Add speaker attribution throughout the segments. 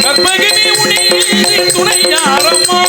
Speaker 1: கற்பகினி உனி துணை யாரம்மா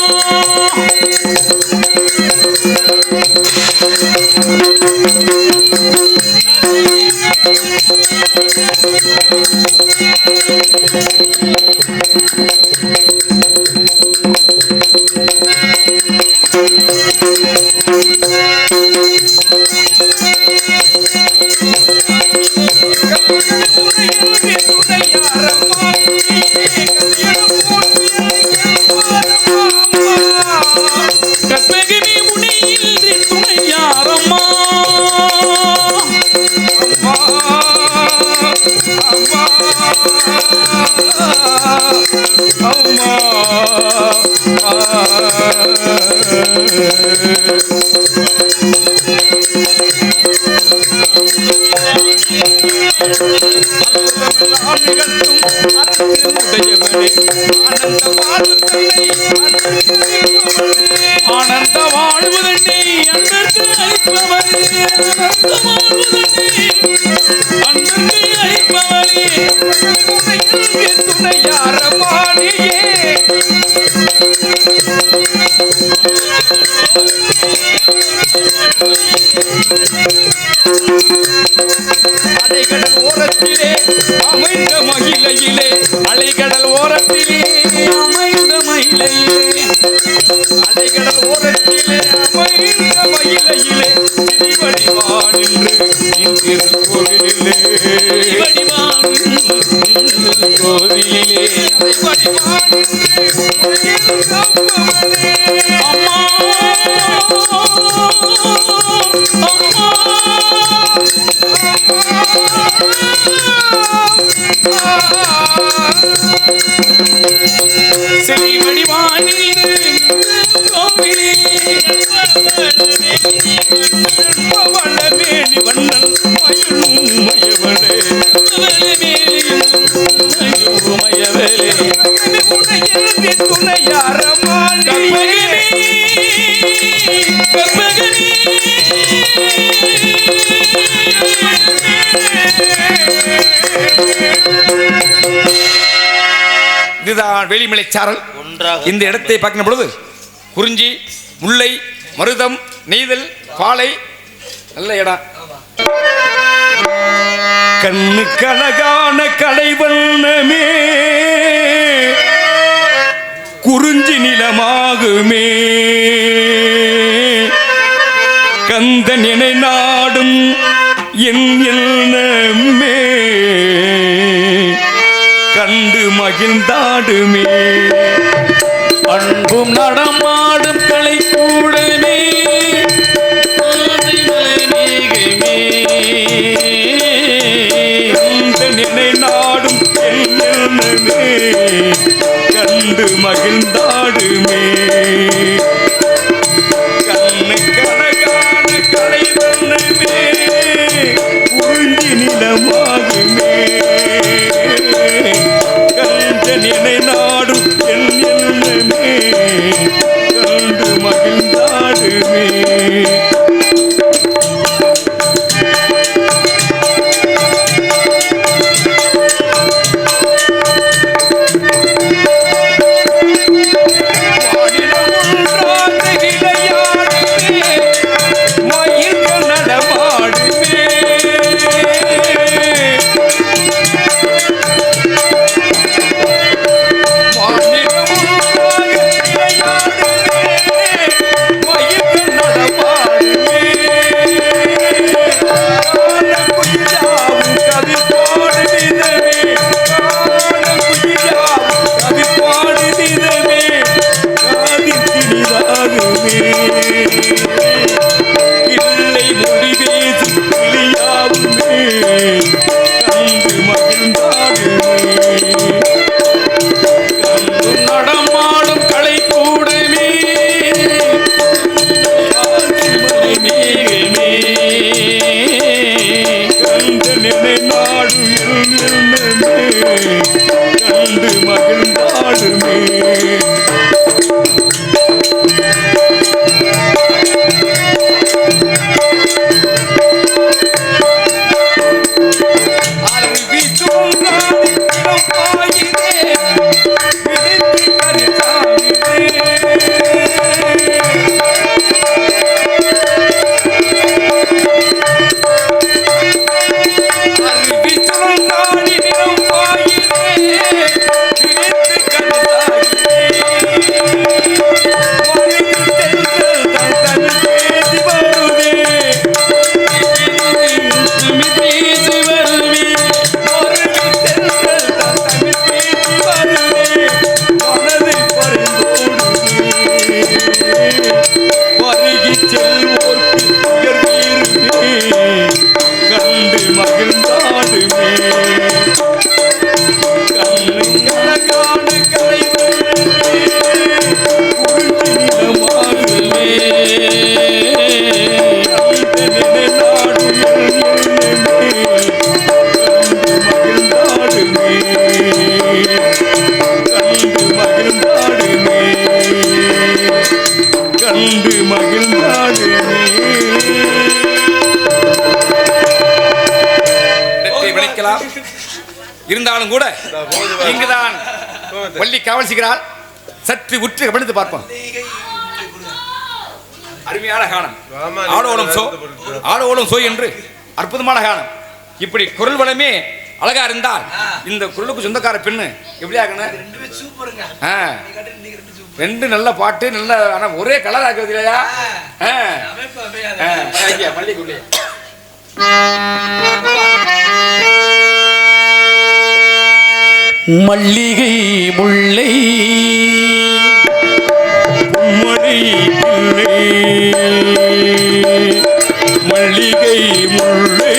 Speaker 1: ஆனந்த வாழ்வதனை அன்பருக்கு அளிப்பவரே அன்பருக்கு அளிப்பவரே துணையாரமானியே அலைகடல் ஓரத்திலே அமைந்த மகிழையிலே அலைகடல் ஓரத்திலே அமைந்த மகிழையிலே அலைகடல் ஓரத்திலே அமைந்த மகிழையிலே திருவடிவான் என்று கோவிலிலே கோவிலிலே அம்மா இதுதான் வேலிமலை சாரல். இந்த இடத்தை பார்க்கிற பொழுது குறிஞ்சி, முல்லை, மருதம், நெய்தல், பாலை நல்ல இடம். கண்ணுக்கு அழகான கலைவண்ணமே குறிஞ்சி நிலமாகுமே கந்தன் என நாடும் என் எண்ணமே கண்டு மகிழ்ந்தாடுமே அன்பும் நடமாடும் கலை கூடமே நினை நாடும் எண்ணமே கண்டு மகிழ்ந்தாடுமே கண்ணு கனகான கலை வண்ணமே குறிஞ்சி நிலமாகுமே என்னை நாடும் என் எண்ணமே கண்டு மகிழ்ந்தாடுமே இருக்கலாம். இருந்தாலும் கூட இங்குதான் வள்ளி காவல் செய்கிறாள். சற்று உற்று கவனித்து பார்ப்போம். அருமையான கானம். ஆடோலம் சோ என்று அற்புதமான கானம். இப்படி குரல் வளமே அழகா இருந்தால் இந்த குரலுக்கு சொந்தக்கார பெண்ணு எப்படி ஆகணும்? ரெண்டு நல்ல பாட்டு, நல்ல ஆனா ஒரே கலர் ஆக்குறது இல்லையா?
Speaker 2: மல்லிகை முல்லை பொன்மொழி இல்லை, மல்லிகை முல்லை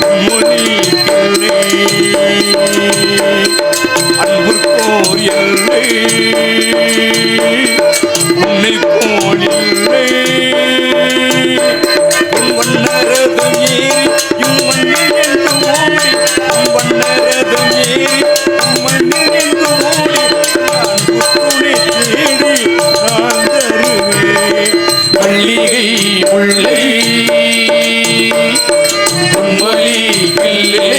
Speaker 2: பொன்மொழி இல்லை, அன்புக்கோர் எல்லை உன்னை போல் இல்லை, உன் வண்ணரதம் ஏறி இம்மண்ணில் என்று ஓடி, உன் வண்ணரதம் ஏறி இம்மண்ணில் என்று ஓடி, நான் புத்துணை தேடி நான் தருவேன். மல்லிகை முல்லை பொன்மொழி இல்லை.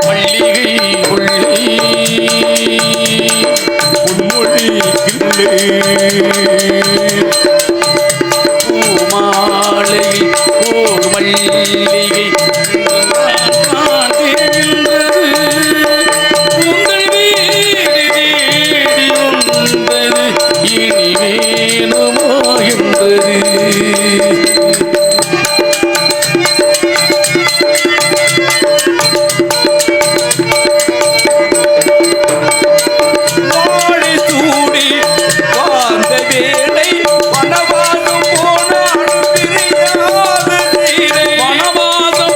Speaker 2: மல்லிகை முல்லை பொன்மொழி இல்லை. பூமாலை ஓர் மல்லிகை உங்கள் வீடு தேடி வந்தது, இனி வேணுமோ என்பது. வனவாசம்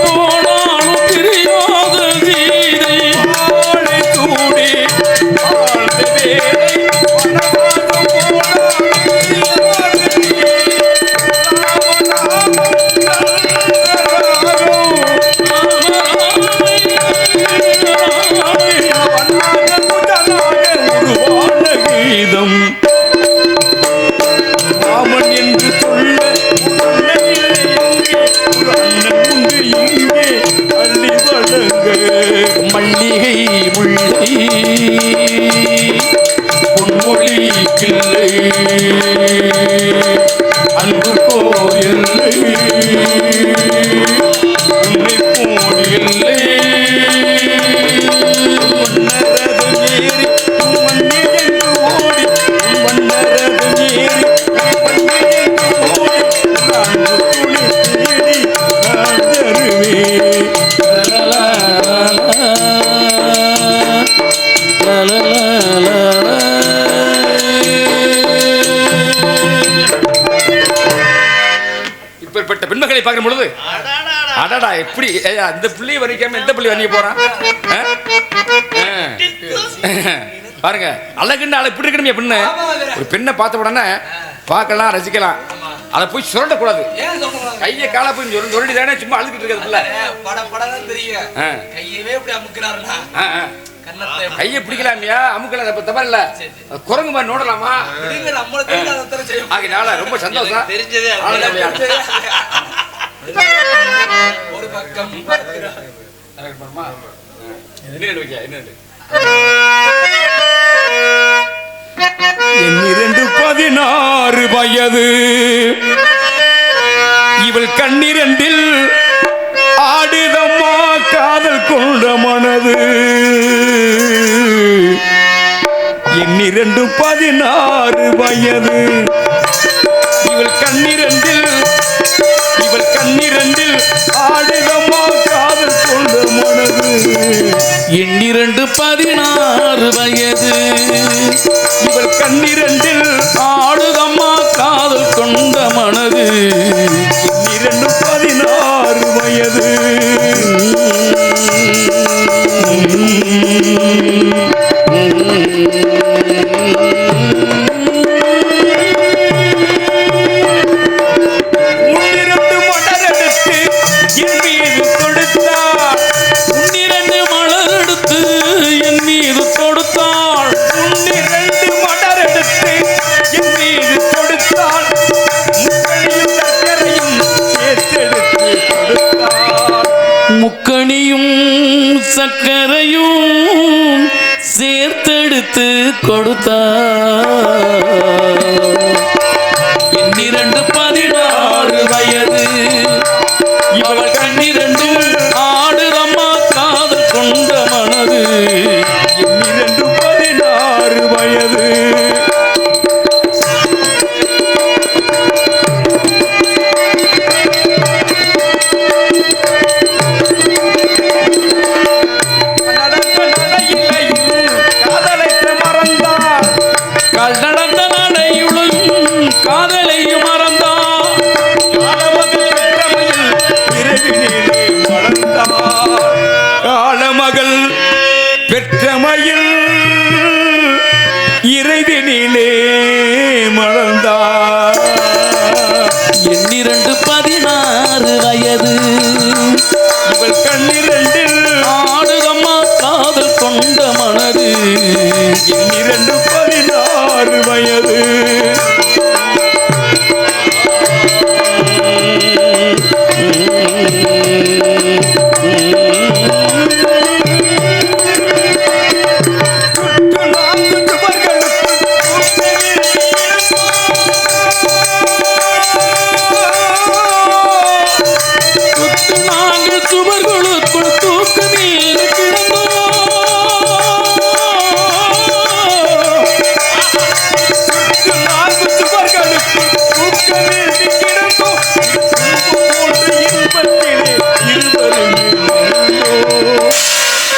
Speaker 1: இப்படிப்பட்ட பெண்மகளை பார்க்கும் பொழுது அடடா எப்படி இந்த பிள்ளையை வர்ணிக்காம எந்த பிள்ளை வர்ணிக்க போறான் பாருங்க. அழகுன்னு அழகு இப்படி இருக்கணும் பெண்ணு. ஒரு பெண்ணை பார்த்த உடனே பார்க்கலாம் ரசிக்கலாம், அதை போய் சுரண்டக்கூடாது. கையை காலை போய் சுரண்டி தானே சும்மா அழுதுகிட்டு இருக்கிறது. கையை பிடிக்கலாமியா அமுக்கல தவறு இல்ல, குரங்கு மாதிரி நோடலாமா. ஆகினால ரொம்ப சந்தோஷம். ஒரு பக்கம்
Speaker 2: என்னிரண்டு 16 வயது இவள் கண்ணிரண்டில் ஆடுதம்மா காதல் கொண்ட மனது. என்னிரண்டு 16 வயது இவள் கண்ணிரண்டில் ஆடுதம்மா காதல் கொண்ட மனது. என்னிரண்டு 16 வயது இவள் கண்ணிரண்டில் ஆடுதம்மா காதல் கொண்ட மனது. என்னிரண்டு 16 வயது முக்கணியும் சக்கரையும் சேர்த்தெடுத்து கொடுத்தார். என்னிரண்டு 16 வயது இவள் கண்ணிரண்டும் ஆடுதம்மா காதல் கொண்ட மனது. என்னிரண்டு 16 வயது பெற்றமையில் இறைவினிலே மலர்ந்தார். என்னிரண்டு 16 வயது இவள் கண்ணிரண்டில் ஆடுதம்மா காதல் கொண்ட மனது. என்னிரண்டு 16 வயது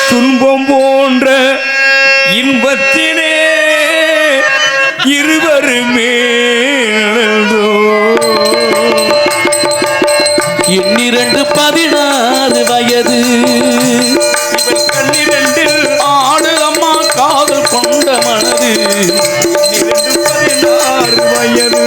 Speaker 2: துன்பம் போன்ற இன்பத்தினே இருவருமே. என்னிரண்டு 16 வயது இவள் கண்ணிரண்டில் ஆடுதம்மா காதல் கொண்ட மனது. என்னிரண்டு 16 வயது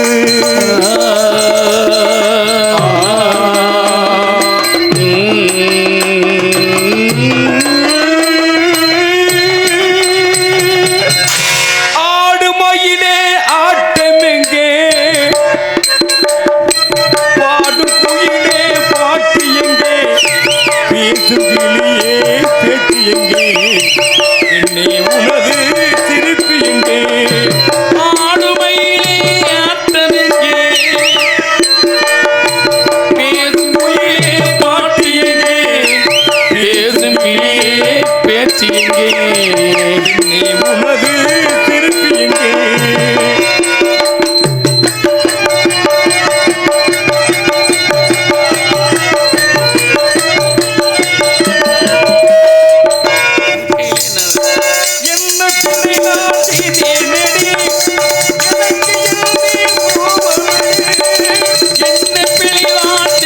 Speaker 2: என்ன பிள்ளைதான்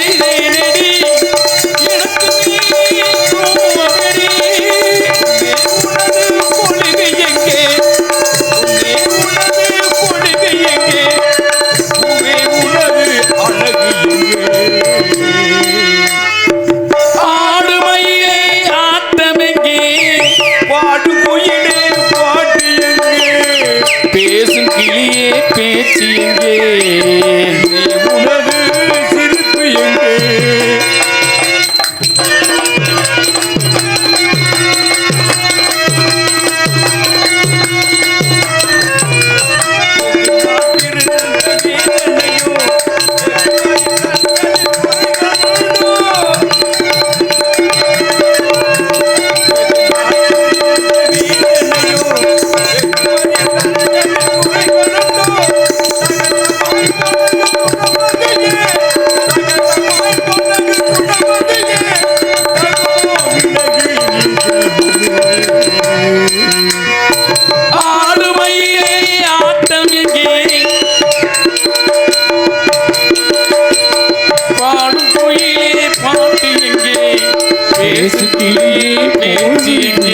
Speaker 2: பேசு கிளியே பேச்சு எங்கே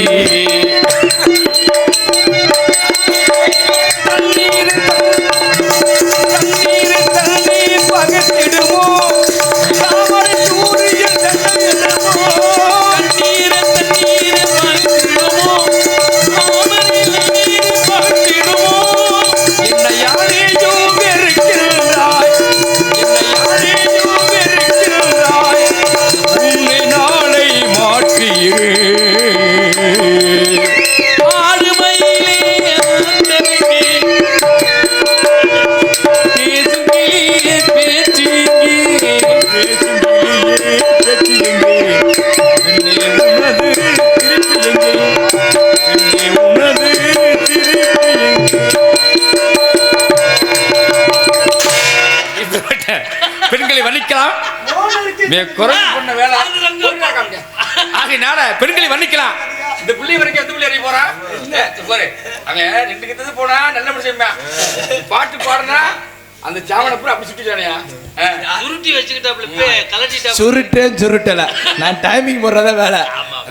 Speaker 1: தண்ணீர் தண்ணீர் பகத்திடுமோ தாமரை சூரியன் தண்ணீரமோ
Speaker 2: தண்ணீர தண்ணீர பகத்திடுமோ தாமரை நீர் பகத்திடுமோ
Speaker 1: என்னை யாரேயோ வெறுக்கின்றாய் என்னை யாரேயோ வெறுக்கின்றாய் உன்னை நாளை மாற்றியிரு
Speaker 2: ஆடுமயிலே ஆண்டவனே பேசு கிளியே பேச்சு எங்கே
Speaker 1: பேசும் கிளியே பேச்சு எங்கே பெண்ணே உனது திருப்பி எங்கே பெண்ணே உனது திருப்பி எங்கே இப்படிப்பட்ட பெண்களை வர்ணிக்கலாம் குரல் பண்ண வேலை ஆகையினால பெண்களை வர்ணிக்கலாம் இந்த புள்ளி வரைக்கும் எந்த புள்ளி அறிய போறான் பாரு அவன் ரெண்டு கிட்டது போனா நல்ல முடிச்சுமா பாட்டு பாடுனா அந்த சாவனப்புறம் அப்படி சுட்டிச்சானையா
Speaker 3: சுருட்டி வச்சுக்கிட்டாப்ல கலட்டிட்டா
Speaker 4: சுருட்டல நான் டைமிங் போடுறத வேலை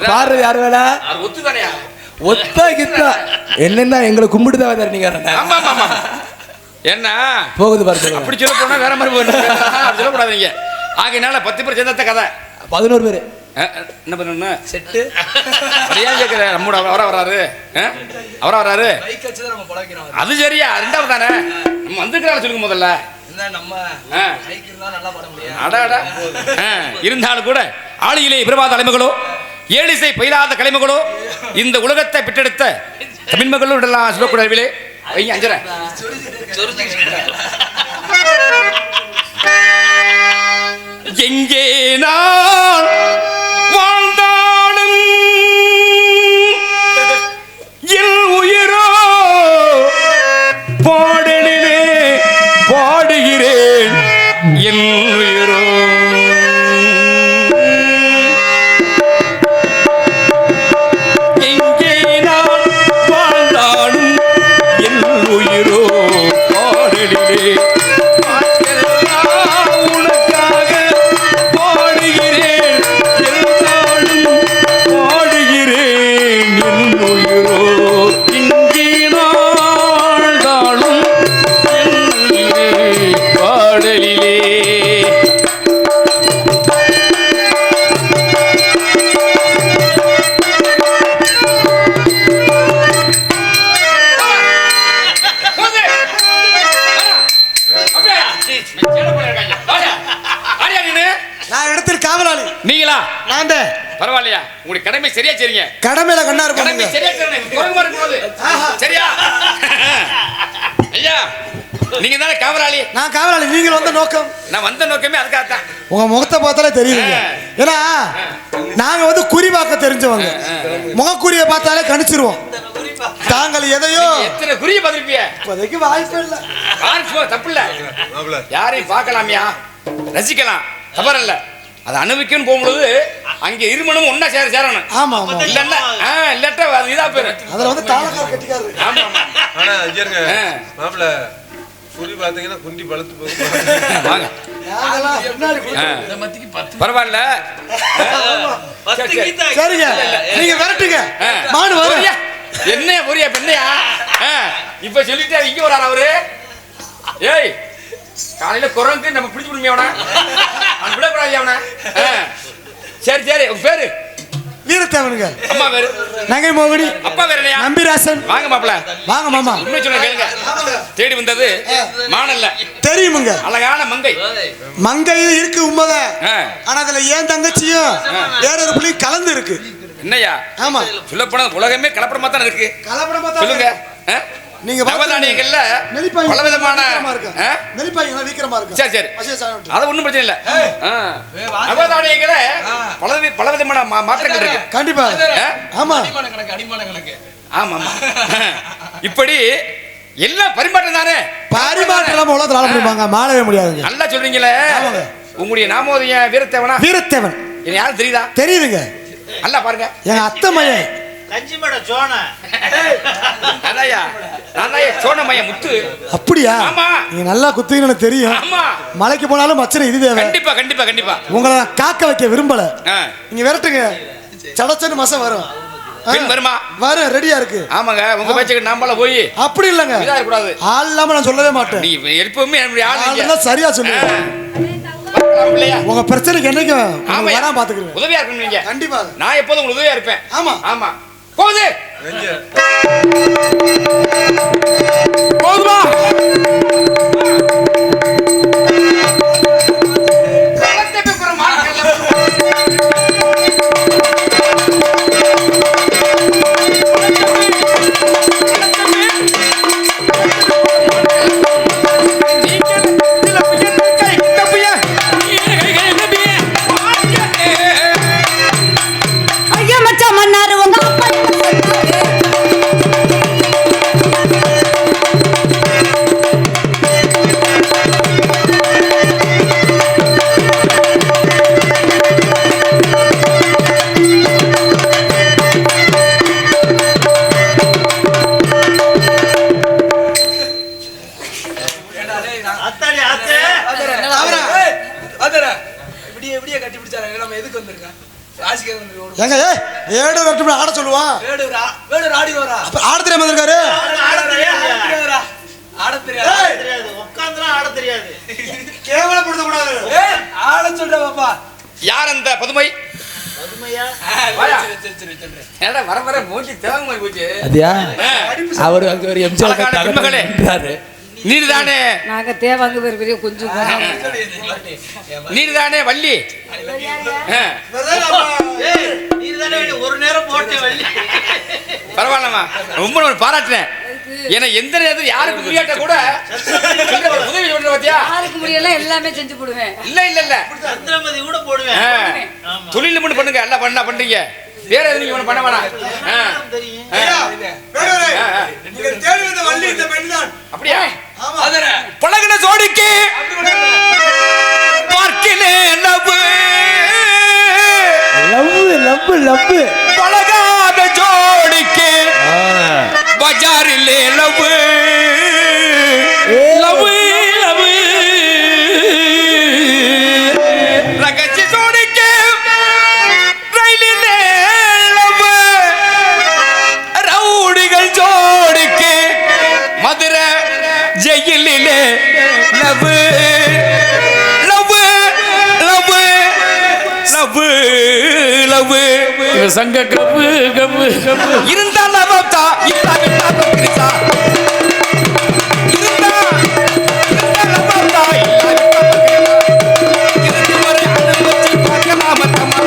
Speaker 4: பாடுறது யார் வேலை
Speaker 1: அது ஒத்துதானையா
Speaker 4: ஒத்தா கித்தா என்னன்னா எங்களை கும்பிட்டுதான் வேற நீங்க
Speaker 1: ஆமா ஆமா ஆமா என்ன
Speaker 4: போகுது பாருங்க
Speaker 1: அப்படி சொல்ல போனா வேற மாதிரி போயிடும் அப்படி சொல்லக்கூடாதீங்க ஆகையினால 10 பேர் சேர்ந்த கதை
Speaker 4: 11 பேரு
Speaker 1: என்ன பண்ணணும்
Speaker 4: செட்டு
Speaker 1: சரியா கேட்குற நம்மோட அவரா வராரு அவரா வராரு அது சரியா ரெண்டாவது தானே நம்ம வந்துக்கிறாள் சொல்லுங்க முதல்ல அடாடா இருந்தாலும் கூட ஆளியிலே பிரபாத தலைமகளோ ஏழிசை பயிலாத கலைமகளோ இந்த உலகத்தை பெற்றெடுத்த தமிழ்மகளோ இடலாம் சொல்லக்கூடாது வைங்க அஞ்சரை எங்கே நான் வாழ்ந்தாலும் என் உயிரோ பாடலிலே பாடுகிறேன் என் உயிரோ எங்கே நான் வாழ்ந்தாலும் என் உயிரோ பாடலிலே உனக்காக பாடுகிறேன் எல்லாரும் பாடுகிறேன் என் உயிரோ இங்கே நாள்தாளும் என் உயிரே பாடலிலே
Speaker 4: நான் இடத்தில் காவலாளி
Speaker 1: நீங்களா
Speaker 4: நான்
Speaker 1: பரவாயில்லையா உங்களுடைய கடமை சரியா சரிங்க
Speaker 4: கடமையில கண்ணாரு
Speaker 1: கடமை
Speaker 4: பண்ணுங்க
Speaker 1: சரியா செய்யணும். குரங்கு மாதிரி இருக்கும்போது. சரியா ஐயா நீங்க தானே காவலாளி
Speaker 4: நான் காவலாளி நீங்கள் வந்த நோக்கம்
Speaker 1: நான் வந்த நோக்கமே அதுக்காகத்தான்
Speaker 4: உங்க முகத்தை பார்த்தாலே தெரியுதுங்க ஏன்னா நாங்க வந்து குறி பார்க்க தெரிஞ்சவங்க முகக்குறியை பார்த்தாலே கணிச்சிருவோம் தாங்கள் எதையோ
Speaker 1: எத்தனை குறிய பார்த்திருப்பிய
Speaker 4: இப்போதைக்கு வாய்ப்பு இல்லை
Speaker 1: தப்பு இல்ல யாரையும் பார்க்கலாமியா ரசிக்கலாம் தவறல்ல அதை அனுபவிக்கணும் போகும்போது அங்க இருமனும் ஒன்னா சேரணும்
Speaker 4: ஆமா ஆமா
Speaker 1: இல்லன்னா இல்லட்டா அது இதா பேரு
Speaker 4: அதுல வந்து தாளக்கார கட்டிக்காரு
Speaker 1: ஆமா ஆமா
Speaker 5: ஆனா ஐயருங்க மாப்பிள குறி பாத்தீங்கன்னா குண்டி பழுத்து போகும்
Speaker 1: வாங்க
Speaker 4: நாங்கெல்லாம் பின்னாடி
Speaker 1: பரவாயில்ல
Speaker 4: சரிங்க நீங்க விரட்டுங்க மாடு வரும்
Speaker 1: என்னையா புரியா பெண்ணையா இப்ப சொல்லிட்டு இங்க வராரு அவரு ஏய் காலையில குரங்கு நம்ம பிடிச்சு விடுமே அவனை விடக்கூடாது அவனை சரி சரி உங்க பேரு
Speaker 4: வீரத்தேவனுங்க
Speaker 1: அம்மா பேரு
Speaker 4: நங்கை மோகினி
Speaker 1: அப்பா பேரு என்னையா
Speaker 4: நம்பிராசன்
Speaker 1: வாங்க மாப்பிள
Speaker 4: வாங்க மாமா
Speaker 1: உண்மை சொல்ல கேளுங்க தேடி வந்தது மானல்ல
Speaker 4: தெரியுமுங்க
Speaker 1: அழகான மங்கை
Speaker 4: மங்கையும் இருக்கு உண்மைதான்
Speaker 1: ஆ.
Speaker 4: ஆனா அதுல ஏன் தங்கச்சியும் வேற ஒரு பிள்ளையும் கலந்து இருக்கு
Speaker 1: என்னய்யா
Speaker 4: ஆமா
Speaker 1: சொல்ல போனா உலகமே கலப்படமா தானே இருக்கு
Speaker 4: கலப்படமா
Speaker 1: சொல்லுங்க
Speaker 4: நீங்க
Speaker 1: நவதானியங்கள்ல
Speaker 4: நெலிப்பாய்
Speaker 1: பல விதமான
Speaker 4: நெலிப்பாய் வீக்கிரமா இருக்கு
Speaker 1: சரி சரி அது ஒண்ணும் பிரச்சனை இல்ல நவதானியங்கள பல விதமான மாற்றங்கள் இருக்கு
Speaker 4: கண்டிப்பா ஆமா
Speaker 1: ஆமா ஆமா இப்படி எல்லாம் பரிமாற்றம் தானே
Speaker 4: பரிமாற்றம் உலகத்துல ஆள முடியுமாங்க மாளவே முடியாதுங்க
Speaker 1: நல்லா சொல்றீங்களே உங்களுடைய நாமோதயம் வீரத்தேவனா
Speaker 4: வீரத்தேவன்
Speaker 1: என்ன யாரும் தெரியுதா
Speaker 4: தெரியுதுங்க
Speaker 1: நல்லா பாருங்க
Speaker 4: என் அத்தை மகன்
Speaker 3: கஞ்சிமட சோன
Speaker 1: அதாயா சோனமையா முத்து.
Speaker 4: அப்படியா?
Speaker 1: ஆமா.
Speaker 4: நீங்க நல்லா குத்துவீங்கன்னு எனக்கு தெரியும்.
Speaker 1: ஆமா.
Speaker 4: மலைக்கு போனாலும் மச்சனை இது தேவை.
Speaker 1: கண்டிப்பா கண்டிப்பா கண்டிப்பா.
Speaker 4: உங்களை நான் காக்க வைக்க விரும்பல. நீங்க விரட்டுங்க. சடச்சன்னு மசம் வரும்.
Speaker 1: வருமா?
Speaker 4: வரும், ரெடியா இருக்கு.
Speaker 1: ஆமாங்க, உங்க பேச்சுக்கு நாமள போய்
Speaker 4: அப்படி இல்லங்க.
Speaker 1: இதா இருக்க கூடாது.
Speaker 4: ஆள் இல்லாம நான் சொல்லவே மாட்டேன்.
Speaker 1: நீ எப்பவுமே
Speaker 4: ஆள் தான் சரியா சொல்லுங்க. உங்க பிரச்சனைக்கு என்னைக்கு வரா பாத்துக்கிறேன்.
Speaker 1: உதவியா இருக்கணும் நீங்க.
Speaker 4: கண்டிப்பா.
Speaker 1: நான் எப்போதும் உங்களுக்கு உதவியா இருப்பேன்.
Speaker 4: ஆமா
Speaker 1: ஆமா. போகுது
Speaker 2: போதுமா?
Speaker 4: ஆட சொல்லுவான். ஆட தெரியாம இருக்காரு. கேவலப்படுத்த கூடாது.
Speaker 2: ஆட சொல்ற பாப்பா.
Speaker 1: யார் அந்த பதுமை? வர வர மூஞ்சி தேவங்க போச்சு.
Speaker 2: அதியா அவர் அங்க ஒரு எம்ஜிஆர்
Speaker 1: நீர்தானே?
Speaker 6: நாங்க தேவாங்க பெரிய கொஞ்சம்
Speaker 1: நீர்தானே வள்ளி?
Speaker 3: ஒரு நேரம் போட்டேன் வள்ளி.
Speaker 1: பரவாயில்லம்மா, ரொம்ப பாராட்டுறேன். ஏன்னா எந்த நேரத்தில் யாருக்கு முடியாட்ட கூட உதவி சொல்ற பாத்தியா?
Speaker 6: யாருக்கு முடியல எல்லாமே செஞ்சு போடுவேன்.
Speaker 1: இல்ல இல்ல இல்ல,
Speaker 3: சந்திரமதி கூட போடுவேன்.
Speaker 1: தொழில் மட்டும் பண்ணுங்க, எல்லாம் பண்றீங்க. வேற எதுவும் நீங்க பண்ண வேணாம். அப்படியா? பழகின ஜோடிக்கு பார்க்கிலே லவ்
Speaker 2: லவ் லவ்
Speaker 1: பழகாத ஜோடிக்கு பஜாரிலே லவ் லவ் லவ் ரகச்சி ஜோடிக்கு ரயிலிலே லவ் ரவுடிகள் ஜோடிக்கு மதுரை ஜெயிலிலே love love love love love
Speaker 2: சங்க கப்பு கப்பு கப்பு
Speaker 1: இருந்தா லவப்தா இல்லாவிட்டா பக்ரிசா இருந்தா லவப்தா இல்லாவிட்டா பக்ரிசா இருந்து ஒரு அனுமதி பார்க்கலாம் தம்மா.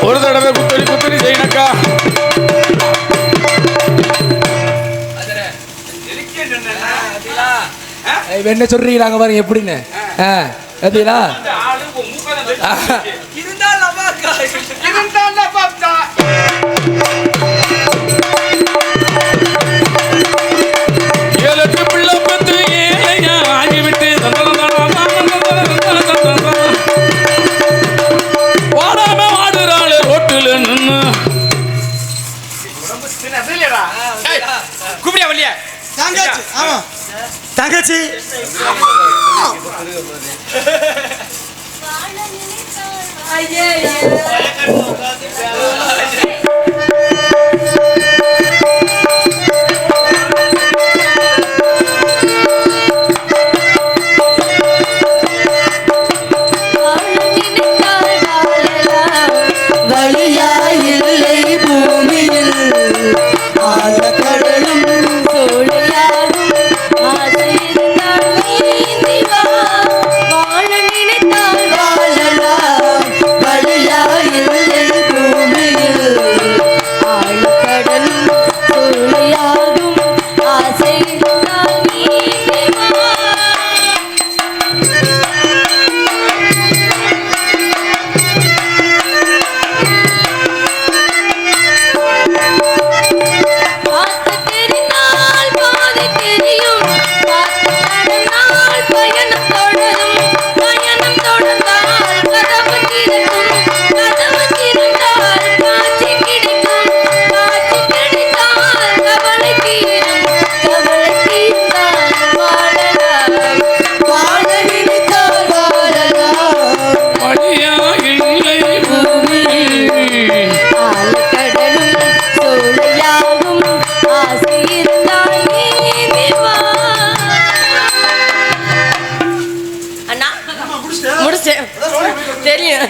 Speaker 2: ஒரு தடவை குத்தடி குத்தடி செய்யணக்கா. என்ன சொல்றீங்க நாங்க பாருங்க எப்படின்னு. கத்திங்களா ஏழு பிள்ளை பத்து ஏழையா ஆகிவிட்டு வாடாம வாடுறாள் ரோட்டுல நின்னு.
Speaker 1: கூப்பிடியா வள்ளியா?
Speaker 4: தங்கச்சி. ஆமா தங்கச்சி.
Speaker 6: ஐயே வாழ நினை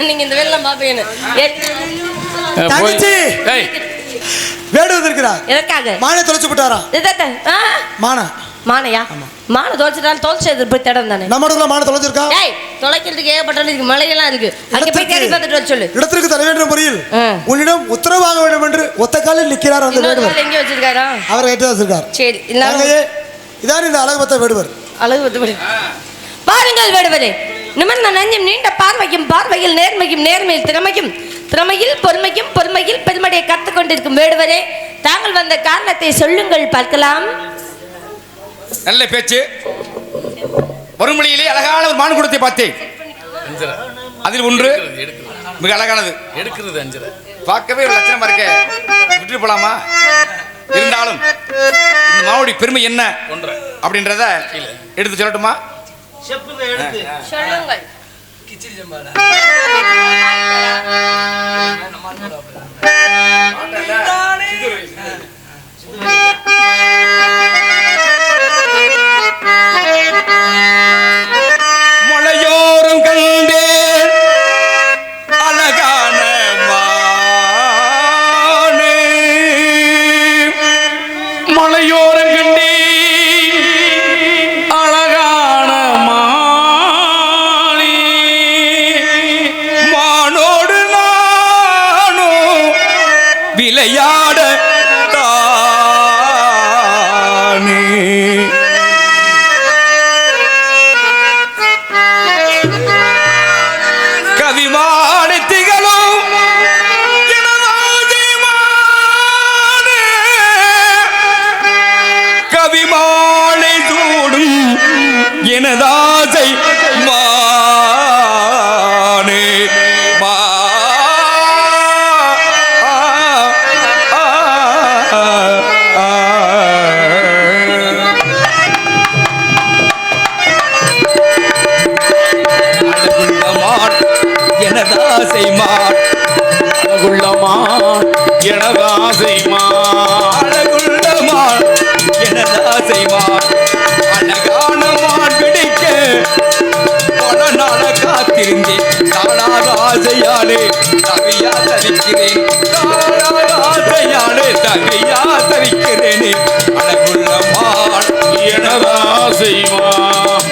Speaker 7: நீங்க இந்த வேலை பாப்பீங்கன்னு
Speaker 4: தங்கச்சி வேடு வந்திருக்கிறார்
Speaker 7: எதற்காக
Speaker 4: மானை தொலைச்சு விட்டாரா மானை
Speaker 7: மானையா மான தொலைச்சிட்டாலும் தொலைச்சது போய் தேடம் தானே
Speaker 4: நம்ம இடத்துல மானை தொலைச்சிருக்கா
Speaker 7: ஏய் தொலைக்கிறதுக்கு ஏகப்பட்டது இருக்கு மலையெல்லாம் இருக்கு அங்க போய் தேடி பார்த்துட்டு வர சொல்லு
Speaker 4: இடத்திற்கு தர வேண்டும் முறையில் உன்னிடம் உத்தரவாக வேண்டும் என்று ஒத்த காலில் நிற்கிறார் அந்த வேடுவர்
Speaker 7: எங்க வச்சிருக்காரா
Speaker 4: அவர் ஏற்று வச்சிருக்கார்
Speaker 7: சரி இல்லாம
Speaker 4: இதான் இந்த அழகு பத்த வேடுவர்
Speaker 7: அழகு பத்த பாருங்கள் வேடுவரே நிமிர்ந்த நெஞ்சம் நீண்ட பார்வையில் நேர்மையும் நேர்மையில் திறமையில் பொறுமையில் பெருமடையை கற்றுக்கொண்டிருக்கும் வேடுவரே தாங்கள் வந்த காரணத்தை சொல்லுங்கள் பார்க்கலாம்.
Speaker 1: நல்ல பேச்சு. வறுமொழியிலே அழகான ஒரு மான் குடத்தை பார்த்தேன். அதில் ஒன்று மிக அழகானது. எடுக்கிறது அஞ்சரை பார்க்கவே ஒரு லட்சணமா இருக்க விட்டு போலாமா? இருந்தாலும் இந்த மாவுடைய பெருமை என்ன அப்படின்றத எடுத்து சொல்லட்டுமா?
Speaker 7: சொல்லுங்கள்.
Speaker 1: மலையோரம் கண்டேன் அழகான மானே, மலையோரம் கண்டேன் அழகான மானே, மானோடு நானோ விளையாட தானே. கவிமானை திகழும் எனதாதிமானே, கவிமானை சூடும் எனதாசை மானே. அழகான மான் பிடிக்க பல நாள காத்திருந்தேன். ஆசையாலே தகையா தவிக்கிறேன், ஆசையாலே தகையா தவிக்கிறேனே. அழகுள்ள மான் எனதாசை மான்.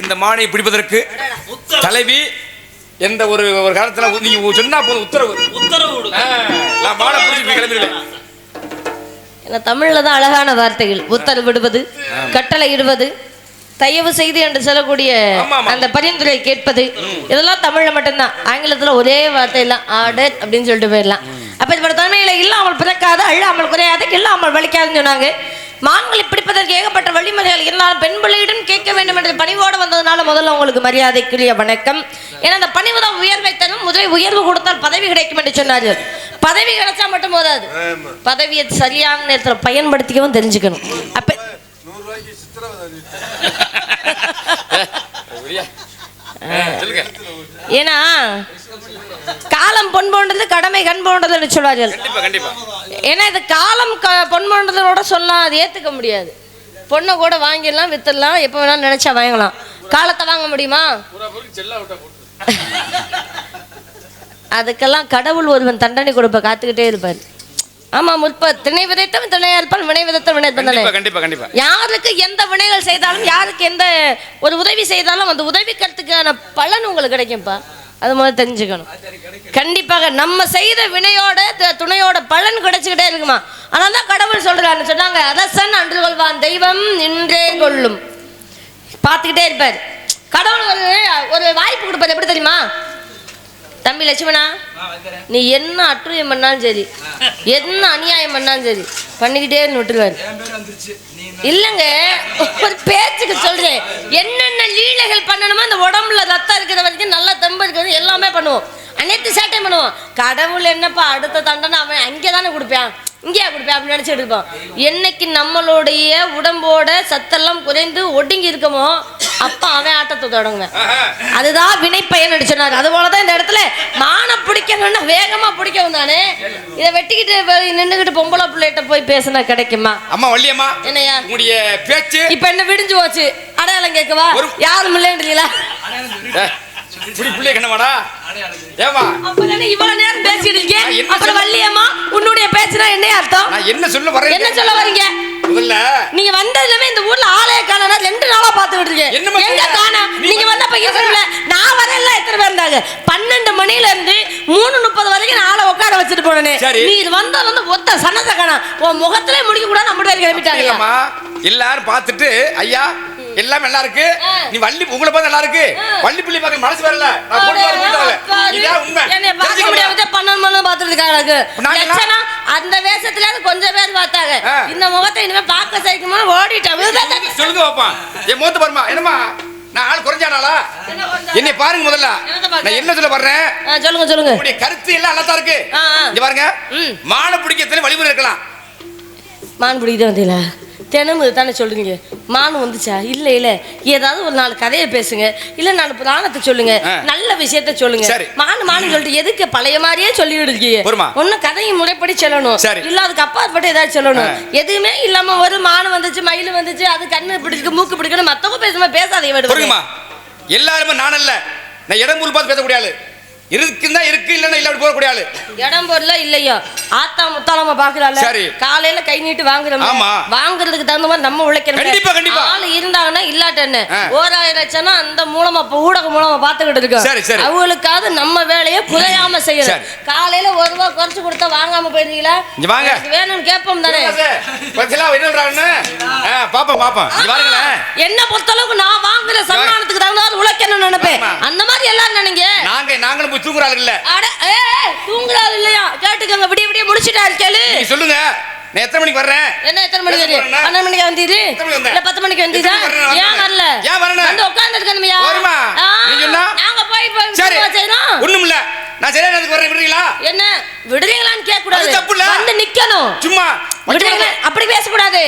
Speaker 1: இந்த மானை பிடிப்பதற்கு தலைவி எந்த ஒரு காலத்துல நீங்க சொன்னா போதும் உத்தரவு நான் மானை பிடிச்சி கிளம்பிடுவேன்.
Speaker 7: ஏன்னா தமிழ்ல தான் அழகான வார்த்தைகள். உத்தரவிடுவது, கட்டளை இடுவது, தயவு செய்து என்று சொல்லக்கூடிய அந்த பரிந்துரை கேட்பது, இதெல்லாம் தமிழ்ல மட்டும்தான். ஆங்கிலத்துல ஒரே வார்த்தையெல்லாம் ஆர்டர் அப்படின்னு சொல்லிட்டு போயிடலாம். அப்ப இப்ப தமிழில இல்லாமல் பிறக்காது, அள்ளாமல் குறையாது, இல்லாமல் வலிக்காதுன்னு சொன்னாங்க. மான்களை பிடிப்பதற்கு ஏகப்பட்ட வழிமுறைகள் இருந்தாலும் பெண் பிள்ளையிடம் கேட்க வேண்டும் என்ற பணிவோடு வந்ததுனால முதல்ல உங்களுக்கு மரியாதைக்குரிய வணக்கம். ஏன்னா அந்த பணிவு தான் உயர்வை தரும். முதலில் உயர்வு கொடுத்தால் பதவி கிடைக்கும் என்று சொன்னார்கள். பதவி கிடைச்சா மட்டும் போதாது, பதவியை சரியான நேரத்தில் பயன்படுத்திக்கவும் தெரிஞ்சுக்கணும். அப்ப ஏன்னா காலம் பொன் போன்றது, கடமை கண் போன்றதுன்னு சொல்வார்கள். ஏன்னா இது காலம் பொன் போன்றதோட சொல்லலாம், அது ஏத்துக்க முடியாது. பொண்ணை கூட வாங்கிடலாம், வித்துடலாம், எப்போ வேணாலும் நினைச்சா வாங்கலாம். காலத்தை வாங்க முடியுமா? அதுக்கெல்லாம் கடவுள் ஒருவன் தண்டனை கொடுப்ப காத்துக்கிட்டே இருப்பார். ஆமா, திணை விதைத்தவன் திணையா இருப்பான், வினை விதைத்தவன் வினை இருப்பான்.
Speaker 1: கண்டிப்பா கண்டிப்பா.
Speaker 7: யாருக்கு எந்த வினைகள் செய்தாலும், யாருக்கு எந்த ஒரு உதவி செய்தாலும் அந்த உதவி கருத்துக்கான பலன் உங்களுக்கு கிடைக்கும்பா. அது முதல்ல தெரிஞ்சுக்கணும். கண்டிப்பாக நம்ம செய்த வினையோட துணையோட பலன் கிடைச்சுக்கிட்டே இருக்குமா. அதனால தான் கடவுள் சொல்றாருன்னு சொன்னாங்க, அரசன் அன்று கொள்வான் தெய்வம் நின்றே கொள்ளும். பார்த்துக்கிட்டே இருப்பார் கடவுள். ஒரு வாய்ப்பு கொடுப்பார். எப்படி தெரியுமா? தம்பி லட்சுமணா, நீ என்ன அட்டுழியம் பண்ணாலும் சரி, என்ன அநியாயம் பண்ணாலும் சரி, பண்ணிக்கிட்டே விட்டுருவாரு. இல்லைங்க, ஒரு பேச்சுக்கு சொல்றேன். என்னென்ன லீலைகள் பண்ணணுமோ அந்த உடம்புல ரத்தம் இருக்கிற வரைக்கும், நல்லா தெம்பு இருக்கிறது எல்லாமே பண்ணுவோம், அனைத்து சேட்டையும் பண்ணுவோம். கடவுள் என்னப்பா அடுத்த தண்டனை அவன் அங்கே தானே கொடுப்பான், இங்கேயா கொடுப்பேன் அப்படின்னு நினைச்சிட்டு இருப்போம். என்னைக்கு நம்மளுடைய உடம்போட சத்தெல்லாம் குறைந்து ஒடுங்கி இருக்கமோ அப்ப அவன் ஆட்டத்தை தொடங்குவேன். அதுதான் வினைப்பயன் சொன்னார். அது போலதான் இந்த இடத்துல மான பிடிக்கணும்னா வேகமா பிடிக்கவும் தானே. இதை வெட்டிக்கிட்டு நின்றுகிட்டு பொம்பளை பிள்ளைகிட்ட போய் பேசினா கிடைக்குமா?
Speaker 1: அம்மா வள்ளியம்மா,
Speaker 7: என்னையா
Speaker 1: உங்களுடைய பேச்சு
Speaker 7: இப்ப என்ன விடிஞ்சு போச்சு? அடையாளம் கேட்கவா? யாரும் இல்லைன்றீங்களா? இவ்வளவு நேரம் பேசிட்டு இருக்கேன். அப்புறம் வள்ளியம்மா உன்னுடைய பேச்சுனா என்ன அர்த்தம்?
Speaker 1: என்ன சொல்ல வரேன்?
Speaker 7: என்ன சொல்ல வரீங்க? முதல்ல நீங்க வந்ததுலமே இந்த ஊர்ல ஆளே காணோம். 2 நாளா பாத்துக்கிட்டு இருக்கேன். எங்க காணோம்? நீங்க வந்தப்ப இருக்கல, நான் வரல. எத்தனை பேர் இருந்தாங்க? 12 மணில இருந்து 3:30 வரைக்கும் நான் ஆளை உட்கார வச்சுட்டு போனேன். நீ வந்ததுல இருந்து ஒத்த சனத்தை காணோம். உன் முகத்திலே முடிக்க கூட நம்ம கிளம்பிட்டாங்க.
Speaker 1: எல்லாரும் பார்த்துட்டு ஐயா எல்லாம் நல்லா இருக்கு, நீ வள்ளி உங்களை பார்த்து நல்லா இருக்கு, வள்ளி புள்ளி பார்க்க மனசு வரல, நான் போட்டு வர இதான் உண்மை.
Speaker 7: என்னை பார்க்க முடியாம 12 மணி பார்த்துட்டு இருக்காங்க. அந்த வேஷத்துல கொஞ்சம் பேர் பார்த்தாங்க. இந்த முகத்தை இனிமே பார்க்க சைக்குமா ஓடிட்டாங்க.
Speaker 1: சொல்லுங்க பாப்பா, என் முகத்தை பாருமா. என்னமா நான் ஆள் குறைஞ்சானாலா? என்னை பாருங்க முதல்ல. நான் என்ன சொல்ல வர்றேன்
Speaker 7: சொல்லுங்க சொல்லுங்க.
Speaker 1: உங்களுடைய கருத்து எல்லாம் நல்லா தான் இருக்கு. இங்க பாருங்க, மான பிடிக்கிறதுல வழிமுறை இருக்கலாம்.
Speaker 7: மான் பிடிக்கிட்டே வந்தீங்களா? தினமும் தானே சொல்றீங்க. மானு வந்துச்சா? இல்ல இல்ல, ஏதாவது ஒரு 4 கதையை பேசுங்க, இல்ல 4 புராணத்தை சொல்லுங்க, நல்ல விஷயத்த சொல்லுங்க. மானு மானு சொல்லிட்டு எதுக்கு பழைய மாதிரியே சொல்லிட்டு இருக்கீங்க? ஒன்னும் கதையும் முறைப்படி சொல்லணும், இல்ல அதுக்கு அப்பாற்பட்டு ஏதாவது சொல்லணும். எதுவுமே இல்லாம ஒரு மானு வந்துச்சு, மயில் வந்துச்சு, அது கண்ணு பிடிக்கு மூக்கு பிடிக்கணும், மத்தவங்க பேசுமா பேசாதீங்க.
Speaker 1: எல்லாருமே நான் அல்ல, நான் இடம் பொருள் பார்த்து பேசக்கூடாது. இருக்குன்னா இருக்கு, இல்லன்னா இல்ல அப்படி போகக்கூடிய ஆளு.
Speaker 7: இடம் பொருள இல்லையோ ஆத்தா முத்தாலமா பாக்குறாள். காலையில கை நீட்டு வாங்குறோம், வாங்குறதுக்கு தகுந்த மாதிரி நம்ம உழைக்கணும்.
Speaker 1: கண்டிப்பா கண்டிப்பா.
Speaker 7: ஆளு இருந்தாங்கன்னா இல்லாட்டன்னு 1000 லட்சம் அந்த மூலமா ஊடக மூலமா பாத்துக்கிட்டு இருக்கோம். அவங்களுக்காவது நம்ம வேலையை குறையாம செய்யணும். காலையில 1 ரூபா குறைச்சு கொடுத்தா வாங்காம போயிருக்கீங்களா? வேணும்னு கேட்போம் தானே. என்ன பொறுத்தளவுக்கு நான் வாங்குற சன்மானத்துக்கு தகுந்த உழைக்கணும்னு நினைப்பேன். அந்த மாதிரி எல்லாரும் நினைங்க.
Speaker 1: நாங்களும் தூங்குறாள் இல்ல,
Speaker 7: தூங்குறாள் இல்லையா கேட்டுக்கங்க. விடிய விடிய முடிச்சிட்டாரு கேளு.
Speaker 1: சொல்லுங்க, நான் எத்தனை மணிக்கு வர்றேன்?
Speaker 7: என்ன எத்தனை மணிக்கு வரீங்க? 12 மணிக்கு வந்தீரு இல்ல 10 மணிக்கு வந்தீரா? ஏன் வரல?
Speaker 1: ஏன் வரணும்?
Speaker 7: வந்து உட்கார்ந்து இருக்கணும்யா.
Speaker 1: வருமா? நீ சொன்னா
Speaker 7: நாங்க போய் செய்யணும்.
Speaker 1: ஒண்ணும் இல்ல, நான் சரியா நேரத்துக்கு வரேன். விடுறீங்களா?
Speaker 7: என்ன விடுறீங்களான்னு கேட்க கூடாது, வந்து நிக்கணும்.
Speaker 1: சும்மா
Speaker 7: அப்படி பேச கூடாது.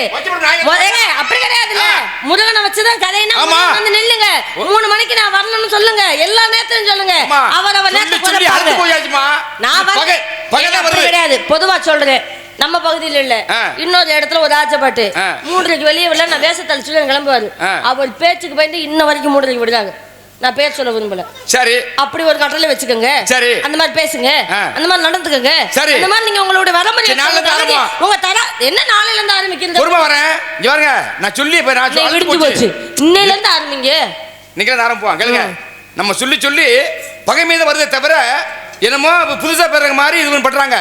Speaker 7: அப்படி கிடையாதுல்ல, முருகனை வச்சுதான் கதைனா வந்து நில்லுங்க. 3 மணிக்கு நான் வரணும்னு சொல்லுங்க, எல்லா நேரத்திலும் சொல்லுங்க. அவரவர் நேரத்துக்கு கிடையாது, பொதுவா சொல்றேன். நம்ம பகுதியில் இல்ல, இன்னொரு இடத்துல ஒரு ஆச்சப்பாட்டு 3:30 வெளியே விட நான் வேஷத்தை அழிச்சு கிளம்புவாரு. அவர் பேச்சுக்கு பயந்து இன்ன வரைக்கும் 3:30 விடுறாங்க. நான் பேர் சொல்ல விரும்பல. சரி, அப்படி ஒரு கட்டளை வச்சுக்கோங்க. சரி, அந்த மாதிரி பேசுங்க, அந்த மாதிரி நடந்துக்கங்க. சரி, அந்த மாதிரி நீங்க உங்களுடைய வரமுறை உங்க தர என்ன நாளையில இருந்து ஆரம்பிக்கிறது? பொறுமை வரேன். இங்க பாருங்க, நான் சொல்லி இப்ப நான் விடுச்சு போச்சு. இன்னையில இருந்து ஆரம்பிங்க. நீங்க ஆரம்பிப்போம். கேளுங்க, நம்ம சொல்லி சொல்லி பகை மீது வருதே தவிர என்னமோ புதுசா பேருங்க மாதிரி இது பண்றாங்க.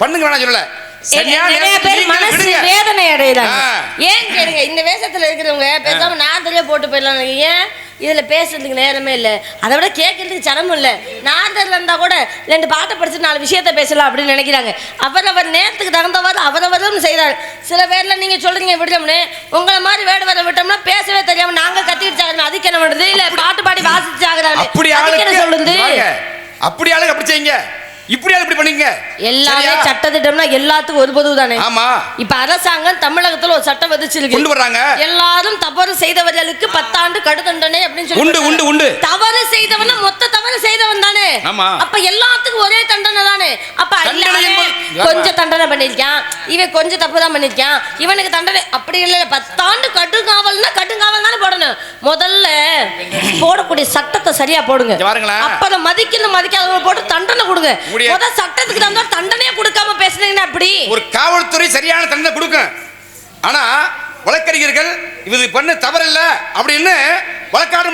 Speaker 7: பண்ணுங்க வேணா சொல்லல. நிறைய பேர் மனசு வேதனை அடைகிறாங்க. ஏன் கேளுங்க, இந்த வேஷத்துல இருக்கிறவங்க பேசாம நார்தலே போட்டு போயிடலாம். ஏன் இதுல பேசுறதுக்கு நேரமே இல்ல, அதை விட கேட்கறதுக்கு சிரமம் இல்ல. நார்தர்ல இருந்தா கூட 2 பாட்டை படிச்சு 4 விஷயத்த பேசலாம் அப்படின்னு நினைக்கிறாங்க. அவரவர் நேரத்துக்கு தகுந்தவாறு அவரவரும் செய்யறாரு. சில பேர்ல நீங்க சொல்றீங்க விடுறோம்னு, உங்களை மாதிரி வேடு வர விட்டோம்னா பேசவே தெரியாம நாங்க கத்திட்டு அதுக்கு என்ன பண்ணுறது? இல்ல பாட்டு பாடி வாசிச்சாங்க. அப்படி ஆளுக்கு சொல்லுது, அப்படி ஆளுக்கு அப்படி செய்யுங்க.
Speaker 1: இப்படி பண்ணீங்க
Speaker 7: எல்லாமே சட்டத்திட்டம்னா எல்லாத்துக்கும் ஒரு பொது தானே.
Speaker 1: ஆமா.
Speaker 7: இப்ப அரசாங்கம் தமிழகத்துல ஒரு சட்டம் விதிச்சிருக்கு,
Speaker 1: கொண்டு வர்றாங்க.
Speaker 7: எல்லாரும் தவறு செய்தவர்களுக்கு 10 ஆண்டு கடுதண்டனை அப்படின்னு சொல்லி
Speaker 1: உண்டு.
Speaker 7: தவறு செய்தவன மொத்த தவறு செய்தவன் தானே.
Speaker 1: ஆமா.
Speaker 7: அப்ப எல்லாத்துக்கும் ஒரே தண்டனை தானே. அப்ப கொஞ்சம் தண்டனை பண்ணிருக்கான், இவன் கொஞ்சம் தப்பு தான் பண்ணிருக்கான், இவனுக்கு தண்டனை அப்படி இல்ல. 10 ஆண்டு கடுங்காவல்னா கடுங்காவல் தானே போடணும். முதல்ல போடக்கூடிய சட்டத்தை சரியா போடுங்க. அப்புறம் மதிக்காதவங்க போட்டு தண்டனை கொடுங்க. முதல் சட்டத்துக்கு தகுந்த தண்டனையே கொடுக்காம பேசுறீங்கன்னா அப்படி.
Speaker 1: ஒரு காவல்துறை சரியான தண்டனை கொடுக்கும். ஆனா வழக்கறிஞர்கள் இது பண்ண தவறு இல்ல அப்படின்னு வழக்காடி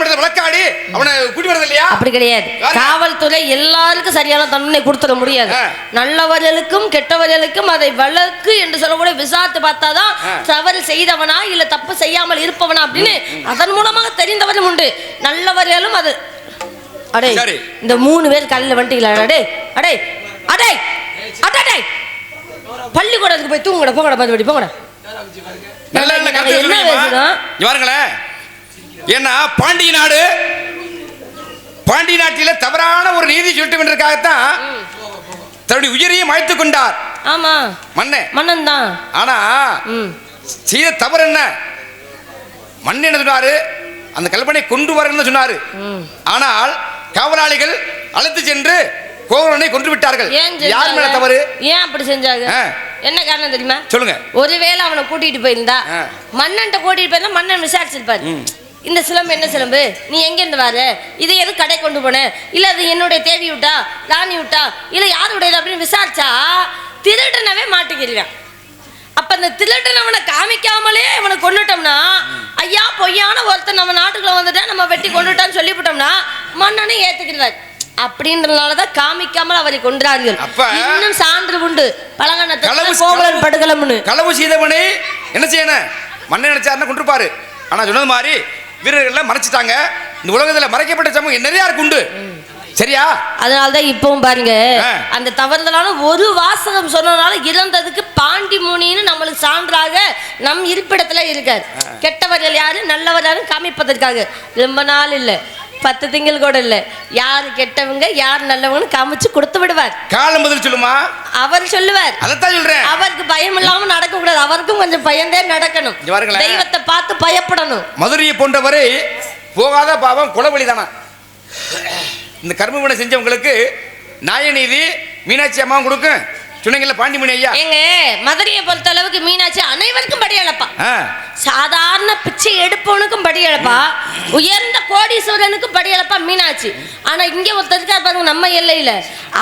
Speaker 1: அவனை கூட்டி வரது இல்லையா?
Speaker 7: அப்படி கிடையாது. காவல்துறை எல்லாருக்கும் சரியான தண்டனை கொடுத்துட முடியாது. நல்லவர்களுக்கும் கெட்டவர்களுக்கும் அதை வழக்கு என்று சொல்லக்கூடிய விசாரித்து பார்த்தாதான் தவறு செய்தவனா இல்ல தப்பு செய்யாமல் இருப்பவனா அப்படின்னு அதன் மூலமாக தெரிந்தவரும் உண்டு. நல்லவர்களும் அது அடே இந்த 3 பேர் கல்ல வண்டிகளா அடே அடே அடே அடே பள்ளிக்கூடத்துக்கு போய் தூங்குட போங்கட பாத்து போங்கட.
Speaker 1: நல்ல நல்ல கருத்து சொல்லுங்க பாருங்களேன். ஏன்னா பாண்டி நாட்டில தவறான ஒரு நீதி சொல்லிட்டு என்றதுக்காகத்தான் தன்னுடைய உயிரையும் மாய்த்துக் கொண்டார்.
Speaker 7: ஆமா, மன்னன் தான்.
Speaker 1: ஆனா செய்த தவறு என்ன? மன்னன் என்ன சொன்னாரு? அந்த கல்பனை கொண்டு வரணும்னு சொன்னாரு. ஆனால் காவலாளிகள் அழைத்து சென்று கோவலனை கொன்று விட்டார்கள். யார் மேல தவறு?
Speaker 7: ஏன் அப்படி செஞ்சாங்க? என்ன காரணம் தெரியுமா?
Speaker 1: சொல்லுங்க.
Speaker 7: ஒருவேளை அவனை கூட்டிட்டு போயிருந்தா, மன்னன்ட்ட கூட்டிட்டு போயிருந்தா மன்னன் விசாரிச்சிருப்பாரு. இந்த சிலம்பு என்ன சிலம்பு, நீ எங்க இருந்து வர, இதை எது கடை கொண்டு போன, இல்ல அது என்னுடைய தேவி விட்டா ராணி விட்டா இல்ல யாருடையது அப்படின்னு விசாரிச்சா திருடனவே மாட்டிக்கிறான். அப்ப அந்த திருடனவனை காமிக்காமலே அவனை கொண்டுட்டோம்னா, ஐயா பொய்யான ஒருத்தன் நம்ம நாட்டுக்குள்ள வந்துட்டா நம்ம வெட்டி கொண்டுட்டான்னு சொல்லிவிட்டோம்னா மன்னனை ஏத்துக்கிறார். அப்படின்றதுனாலதான் காமிக்காமல் அவரை கொன்றார்கள். இன்னும் சான்று உண்டு. பழங்கணத்தில் படுகலம்னு
Speaker 1: களவு செய்தவனை என்ன செய்யணும்? மன்னன் நினைச்சாருன்னா கொண்டிருப்பாரு. ஆனா சொன்னது மாதிரி வீரர்கள் மறைச்சிட்டாங்க. இந்த உலகத்துல மறைக்கப்பட்ட சமூகம் நிறைய இருக்கு உண்டு. சரியா?
Speaker 7: அதனாலதான் இப்பவும் பாருங்க, அந்த தவறுதலான ஒரு வாசகம் சொன்னதுனால இறந்ததுக்கு பாண்டி முனின்னு நம்மளுக்கு சான்றாக நம் இருப்பிடத்துல இருக்காரு. கெட்டவர்கள் யாரு நல்லவர் யாரு காமிப்பதற்காக ரொம்ப நாள் இல்ல, 10 திங்கள் கூட இல்ல, யாரு கெட்டவங்க யார் நல்லவங்க காமிச்சு கொடுத்து விடுவார்.
Speaker 1: காலம் பதில் சொல்லுமா?
Speaker 7: அவர் சொல்லுவார்.
Speaker 1: அதைத்தான் சொல்றேன்.
Speaker 7: அவருக்கு பயம் இல்லாம நடக்க கூடாது. அவருக்கும் கொஞ்சம் பயந்தே நடக்கணும். தெய்வத்தை பார்த்து பயப்படணும்.
Speaker 1: மதுரையை போன்றவரை போகாத பாவம் குலவழி தானா. இந்த கர்மவினை செஞ்சவங்களுக்கு நாயநீதி மீனாட்சி அம்மாவும் கொடுக்கும். சொன்னீங்கல்ல பாண்டிமணி ஐயா.
Speaker 7: எங்க மதுரையை பொறுத்த அளவுக்கு மீனாட்சி அனைவருக்கும் படி அளப்பா. சாதாரண பிச்சை எடுப்பவனுக்கும் படி அளப்பா, உயர்ந்த கோடீஸ்வரனுக்கும் படி அளப்பா மீனாட்சி. ஆனா இங்க ஒருத்தருக்கு பாருங்க நம்ம எல்லையில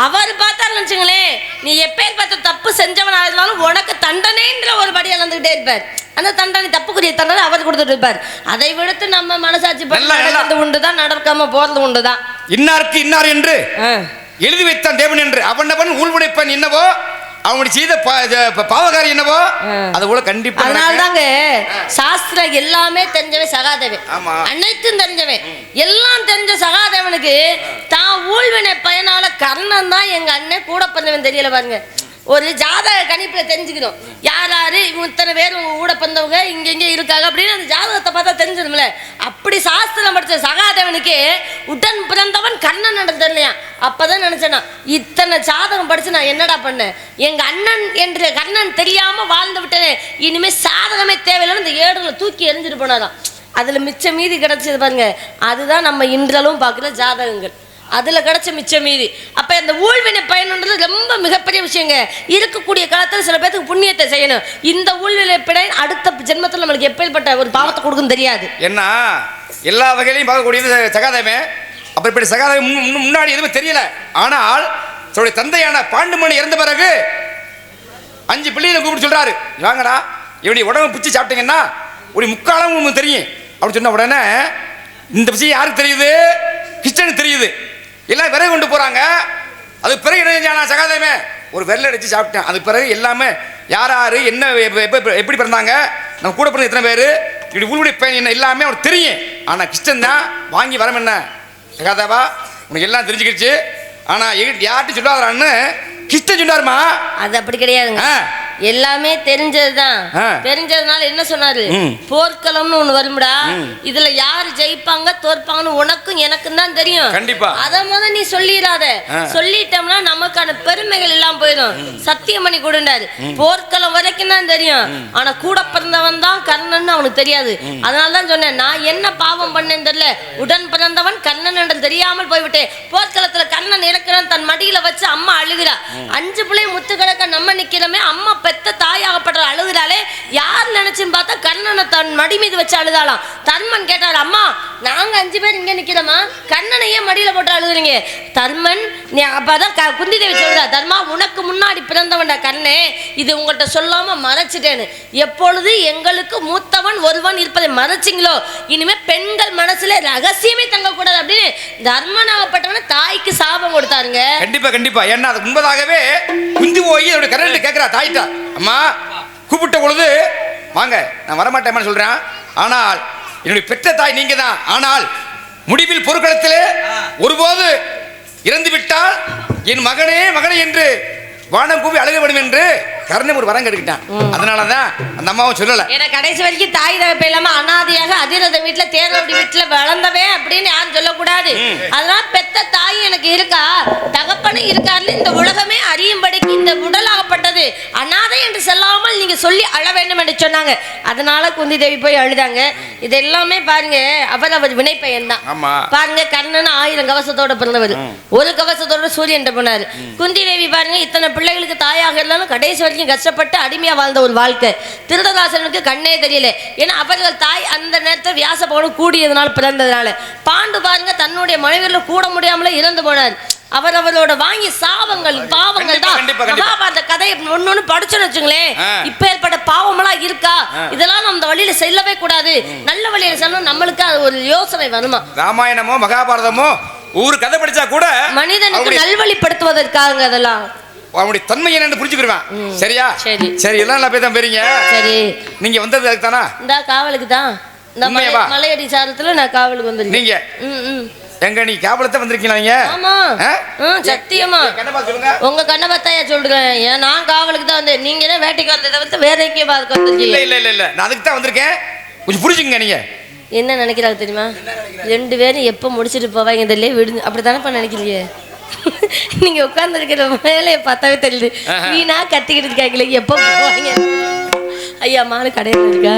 Speaker 7: அவர் பார்த்தாருன்னு வச்சுங்களேன், நீ எப்பேர் பார்த்த தப்பு செஞ்சவனா இருந்தாலும் உனக்கு தண்டனைன்ற ஒரு படி அளந்துகிட்டே இருப்பார். அந்த தண்டனை தப்புக்குரிய தண்டனை அவர் கொடுத்துட்டு இருப்பார். அதை விடுத்து நம்ம மனசாட்சி நடக்கிறது உண்டுதான், நடக்காம போறது உண்டுதான்.
Speaker 1: இன்னாருக்கு இன்னார் என்று எழுதி வைத்தான் தேவன் என்று அவனவன் ஊழ்வுடைப்பன் என்னவோ அவனுடைய செய்த பாவகாரி என்னவோ அது போல கண்டிப்பா.
Speaker 7: அதனாலதாங்க சாஸ்திரம் எல்லாமே தெரிஞ்சவன் சகாதேவன், அனைத்தும் தெரிஞ்சவன், எல்லாம் தெரிஞ்ச சகாதேவனுக்கு தான் ஊழ்வினை பயனால கர்ணன் தான் எங்க அண்ணன் கூட பிறந்தவன் தெரியல பாருங்க. ஒரு ஜாதக கணிப்புல தெரிஞ்சுக்கணும் யார் யாரு இத்தனை பேர் கூட பிறந்தவங்க இங்க இருக்காங்க அப்படின்னு அந்த ஜாதகத்தை பார்த்தா தெரிஞ்சிடும்ல. அப்படி சாஸ்திரம் படிச்ச சகாதேவனுக்கு உடன் பிறந்தவன் கண்ணன் நடந்தலையா. அப்பதான் நினைச்சேன்னா இத்தனை ஜாதகம் படிச்சு நான் என்னடா பண்ணேன், எங்க அண்ணன் என்று கண்ணன் தெரியாம வாழ்ந்து விட்டேனே, இனிமே சாதகமே தேவையில்லைன்னு இந்த ஏடுகளை தூக்கி எரிஞ்சிட்டு போனாதான் அதுல மிச்ச மீதி கிடைச்சது பாருங்க. அதுதான் நம்ம இன்றளவும் பார்க்குற ஜாதகங்கள், அதுல கிடைச்ச மிச்ச மீதி. அப்ப இந்த ஊழ்வினை பயன்ன்றது ரொம்ப மிகப்பெரிய விஷயங்க. இருக்கக்கூடிய காலத்துல சில பேருக்கு புண்ணியத்தை செய்யணும். இந்த ஊழ்வினை பயன் அடுத்த ஜென்மத்தில் நம்மளுக்கு எப்பேற்பட்ட ஒரு பாவத்தை கொடுக்கும் தெரியாது.
Speaker 1: என்ன எல்லா வகையிலையும் பார்க்கக்கூடியது சகாதேவன். அப்ப இப்படி சகாதேவன் முன்னாடி எதுவுமே தெரியல. ஆனால் தன்னுடைய தந்தையான பாண்டுமணி இறந்த பிறகு 5 பிள்ளைகளை கூப்பிட்டு சொல்றாரு, வாங்கடா இவனுடைய உடம்பு பிச்சு சாப்பிட்டீங்கன்னா ஒரு முக்காலம் உங்களுக்கு தெரியும் அப்படின்னு சொன்ன உடனே இந்த விஷயம் யாருக்கு தெரியுது? கிருஷ்ணனுக்கு தெரியுது. எல்லாம் விறகு கொண்டு போறாங்க. அது பிறகு என்ன சகாதேவன் ஒரு விரல அடிச்சு சாப்பிட்டேன். அது பிறகு எல்லாமே யார் யாரு என்ன எப்படி பிறந்தாங்க, நம்ம கூட பிறந்த எத்தனை பேரு, இப்படி ஊருடைய பயன் என்ன எல்லாமே அவனுக்கு தெரியும். ஆனா கிருஷ்ணன் தான் வாங்கி வரம் என்ன சகாதேவா உனக்கு எல்லாம் தெரிஞ்சுக்கிடுச்சு, ஆனா யார்கிட்ட சொல்லாதான்னு கிருஷ்ணன் சொன்னாருமா.
Speaker 7: அது அப்படி கிடையாதுங்க. எல்லாமே தெரிஞ்சதுதான். தெரிஞ்சதுனால என்ன சொன்னாரு, போர்க்களம்னு ஒண்ணு வரும்டா, இதுல யாரு ஜெயிப்பாங்க தோற்பாங்கன்னு உனக்கும் எனக்கும் தான் தெரியும்.
Speaker 1: கண்டிப்பா
Speaker 7: அத முத நீ சொல்லிடாத. சொல்லிட்டோம்னா நமக்கான பெருமைகள் எல்லாம் போயிடும். சத்தியம் பண்ணி கொடுண்டாரு. போர்க்களம் வரைக்கும் தான் தெரியும், ஆனா கூட பிறந்தவன் தான் கர்ணன் அவனுக்கு தெரியாது. அதனாலதான் சொன்னேன், நான் என்ன பாவம் பண்ணேன்னு தெரியல, உடன் பிறந்தவன் கர்ணன் என்று தெரியாமல் போய்விட்டேன். போர்க்களத்துல கர்ணன் இருக்கிறான், தன் மடியில வச்சு அம்மா அழுகிறா. 5 பிள்ளை முத்து கிடக்க நம்ம நிக்கிறோமே, அம்மா பெத்த தாயாகப்பட்ட அழுகிறாளே, யார் நினைச்சுன்னு பார்த்தா கர்ணனை தன் மடி மீது வச்சு அழுதாளாம். தர்மன் கேட்டாரு, அம்மா நாங்க 5 பேர் இங்க நிக்கிறோமா, கர்ணனையே மடியில போட்டு அழுகுறீங்க? தர்மன் நீ அப்பதான் குந்தி தேவி சொல்றா, தர்மா உனக்கு முன்னாடி பிறந்தவன்டா கர்ணே, இது உங்கள்கிட்ட சொல்லாம மறைச்சிட்டேன்னு. எப்பொழுது எங்களுக்கு மூத்தவன் ஒருவன் இருப்பதை மறைச்சிங்களோ, இனிமே பெண்கள் மனசுல ரகசியமே தங்கக்கூடாது அப்படின்னு தர்மனாகப்பட்டவன தாய்க்கு சாபம் கொடுத்தாருங்க.
Speaker 1: கண்டிப்பா கண்டிப்பா. ஏன்னா அதுக்கு முன்பதாகவே குந்தி போய் அவருடைய கரண்ட் கேட்கிறா தாய்ட்டா, அம்மா கூப்பிட்ட பொழுது வாங்க நான் வரமாட்டேன்னு சொல்றேன், ஆனால் என்னுடைய பெற்ற தாய் நீங்க தான், ஆனால் முடிவில் பொருட்களத்திலே ஒருபோது இறந்து விட்டால் என் மகனே மகனே என்று வானம் கூவி அழுக வேண்டும் என்று கர்ணன் ஒரு வரம் கெடுக்கிட்டான். அதனாலதான் அந்த அம்மாவும் சொல்லல.
Speaker 7: ஏன்னா கடைசி வரைக்கும் தாய் தகப்ப இல்லாம அனாதையாக அதிரத வீட்டுல தேரோடி வீட்டுல வளர்ந்தவே அப்படின்னு யாரும் சொல்லக்கூடாது. அதனால பெத்த தாய் எனக்கு இருக்கா, தகப்பனு இருக்காருன்னு இந்த உலகமே அறியும்படிக்கு இந்த உடலாகப்பட்டது அனாதை என்று சொல்லாமல் நீங்க சொல்லி அழ வேண்டும் என்று சொன்னாங்க. அதனால குந்தி தேவி போய் அழுதாங்க. இது எல்லாமே பாருங்க அவர் வினைப்பயன் தான். பாருங்க கர்ணன் 1000 கவசத்தோட பிறந்தவர், ஒரு கவசத்தோட சூரியன் போனாரு. குந்தி தேவி பாருங்க இத்தனை பிள்ளைகளுக்கு தாயாக இருந்தாலும் கடைசி வரைக்கும் கஷ்டப்பட்டு அடிமையா வாழ்ந்த ஒரு வாழ்க்கை. திருதராசனுக்கு கண்ணே தெரியல, ஏன்னா அவர்கள் தாய் அந்த நேரத்தில் வியாச பகவான் கூடியதுனால பிறந்ததுனால. பாண்டு பாருங்க தன்னுடைய மனைவிகளை கூட முடியாமலே இறந்து போனார். அவரோட வாங்கி சாபங்கள் பாவங்கள் தான். மகாபாரத கதையை ஒன்னொன்னு படிச்சுன்னு வச்சுங்களேன், இப்ப ஏற்பட்ட பாவமெல்லாம் இருக்கா, இதெல்லாம் நம்ம அந்த வழியில செல்லவே கூடாது, நல்ல வழியில செல்லணும், நம்மளுக்கு அது ஒரு யோசனை வருமா.
Speaker 1: ராமாயணமோ மகாபாரதமோ ஒரு கதை படிச்சா கூட
Speaker 7: மனிதனுக்கு நல்வழிப்படுத்துவதற்காக அதெல்லாம்
Speaker 1: அவனுடைய தன்மை என்னன்னு புரிஞ்சுக்கிடுவான். சரியா?
Speaker 7: சரி
Speaker 1: சரி எல்லாம் நான் போய் தான் போறீங்க.
Speaker 7: சரி
Speaker 1: நீங்க வந்தது அதுக்கு தானா?
Speaker 7: இந்த காவலுக்கு தான், இந்த மலையடி சாரத்துல நான் காவலுக்கு வந்திருக்கேன்.
Speaker 1: நீங்க எங்க நீ காவலத்தை வந்திருக்கீங்களா? நீங்க
Speaker 7: ஆமா சத்தியமா உங்க கண்ணை பார்த்தாயா சொல்றேன். ஏன் நான் காவலுக்கு தான் வந்தேன், நீங்க தான் வேட்டைக்கு வந்ததை வந்து வேற எங்கேயும் பார்க்க வந்திருக்கீங்க.
Speaker 1: இல்ல இல்ல இல்ல நான் அதுக்கு தான் வந்திருக்கேன், கொஞ்சம் புரிஞ்சுங்க. நீங்க
Speaker 7: என்ன நினைக்கிறாங்க தெரியுமா, 2 பேரும் எப்போ முடிச்சுட்டு போவாங்க இதிலே விடுங்க அப்படித்தானப்பா நினைக்கிறீங்க. நீங்க உட்கார்ந்து இருக்கிற வேலையை பார்த்தாவே தெரியுது, வீணா கத்திக்கிட்டு இருக்காங்களே எப்போ போவாங்க. ஐயா மானு கடையில் இருக்கா?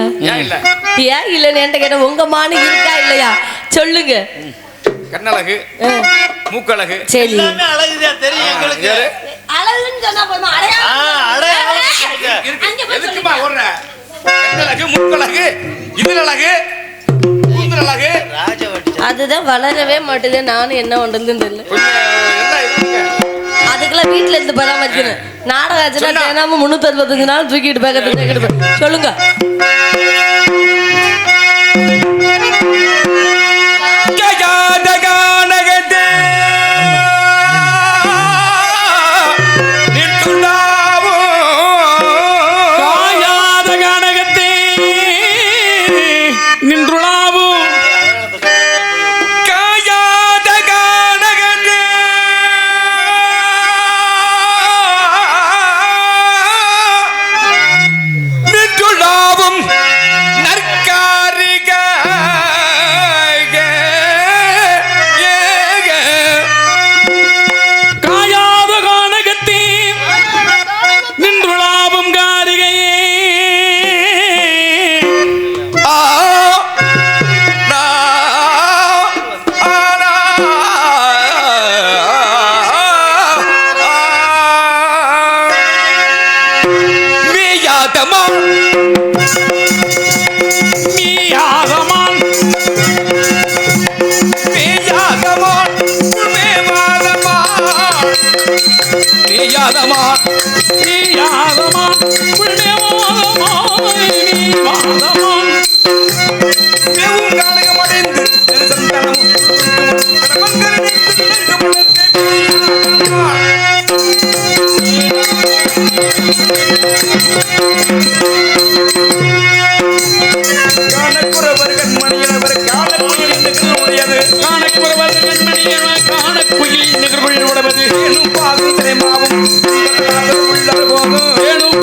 Speaker 7: ஏன் இல்லைன்னு என்கிட்ட கேட்ட, உங்க மானு இருக்கா இல்லையா சொல்லுங்க.
Speaker 1: கண்ணழகு மூக்கழகு
Speaker 7: சரி
Speaker 3: அழகுதா தெரியும் எங்களுக்கு.
Speaker 7: அழகுன்னு சொன்னா போதுமா,
Speaker 1: எதுக்குமா ஓடுற? கண்ணழகு மூக்கழகு இதழழகு கூந்தலழகு
Speaker 7: அதுதான் வளரவே மாட்டேது. நானும் என்ன பண்றதுன்னு தெரியல. அதுக்கெல்லாம் வீட்டுல இருந்து பராமரிக்கணும். நாடகாச்சுன்னா தினமும் 365 நாள் தூக்கிட்டு பக்கத்துல சொல்லுங்க.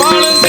Speaker 2: பாலும்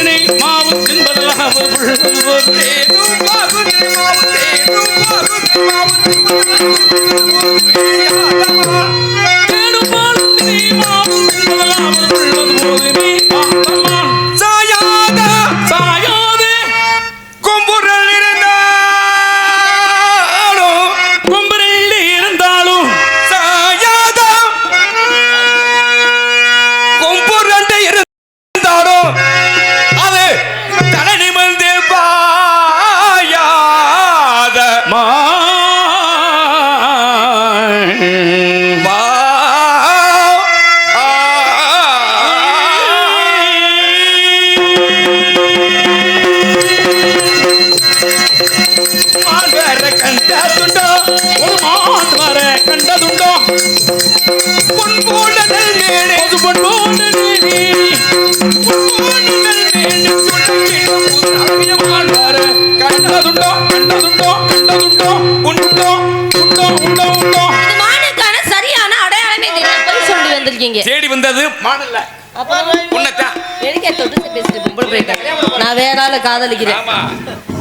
Speaker 7: சரியான அடையாளமே தெரியல.
Speaker 1: தேடி வந்தது மாடல்ல
Speaker 7: நான் வேற ஆளை காதலிக்கிறேன்.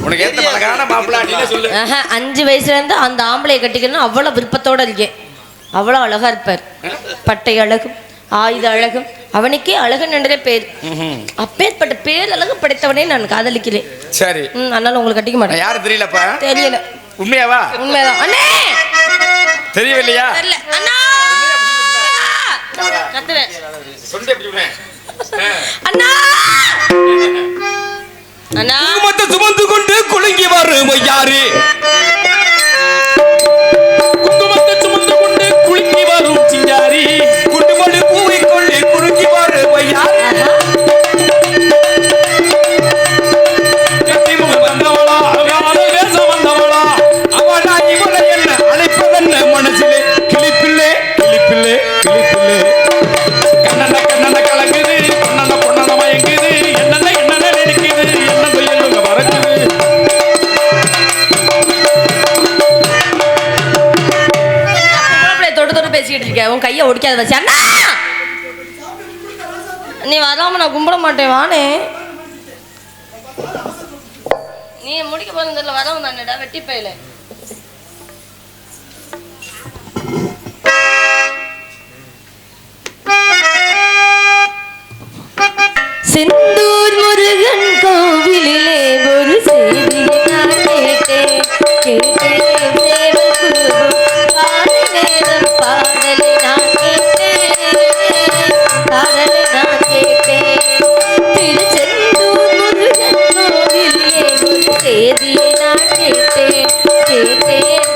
Speaker 1: உனக்கு ஏத்த அழகான மாப்பிள்ளை நீ சொல்லு.
Speaker 7: 5 வயசுல இருந்து அந்த ஆம்பளையை கட்டிக்கணும் அவ்வளவு விருப்பத்தோட இருக்கேன். அவ்வளவு அழகா இருப்பார். பட்டை அழகும் ஆயுத அழகும் அவனுக்கே அழகன் என்ற பேர். அப்பேற்பட்ட பேர் அழகு படைத்தவனே நான் காதலிக்கிறேன்.
Speaker 1: சரி,
Speaker 7: அதனால உங்களுக்கு கட்டிக்க மாட்டேன்.
Speaker 1: யாரு தெரியலப்பா?
Speaker 7: தெரியல.
Speaker 1: உண்மையாவா?
Speaker 7: உண்மைதான் அண்ணே.
Speaker 1: தெரியவில்லையா?
Speaker 7: தெரியல அண்ணா. கத்துறேன்.
Speaker 1: சொண்டே பிடிறேன்.
Speaker 7: அண்ணா அண்ணா
Speaker 1: குங்குமத்தை சுமந்து கொண்டு குலுங்கி வரும் யாரு? குங்குமத்தை சுமந்து கொண்டு குலுங்கி வரும் சிங்காரி. குண்டுமணி பூவை கொண்டு குலுங்கி வரும் யாரு? கட்டிமுகம் வந்தவளா, அவளை பேச வந்தவளா, அவளா இவளை என்ன அழைப்பதென்ன மனசிலே? கிளிப்பிள்ளே கிளிப்பிள்ளே கிளிப்பிள்ளே கண்ணன கண்ணன கலங்குது, பொண்ணன பொண்ணன மயங்குது, என்னென்ன என்னென்ன நினைக்குது, என்னங்க என்னங்க மறக்குது.
Speaker 7: தொட்டு தொட்டு பேசிக்கிட்டு இருக்கேன். உன் கையை ஒடிக்காத வச்சு. அண்ணா நீ வராம நான் கும்பிட மாட்டேன். வானே நீ முடிக்க போறதுல வரவும் தானடா வெட்டி போயில. செந்தூர் முருகன் கோவிலிலே ஒரு செய்தியை நான் கேட்டேன். பாடலை நான் கேட்டேன். திருச்செந்தூர் முருகன் கோவிலிலே ஒரு செய்தியை நான் கேட்டேன்.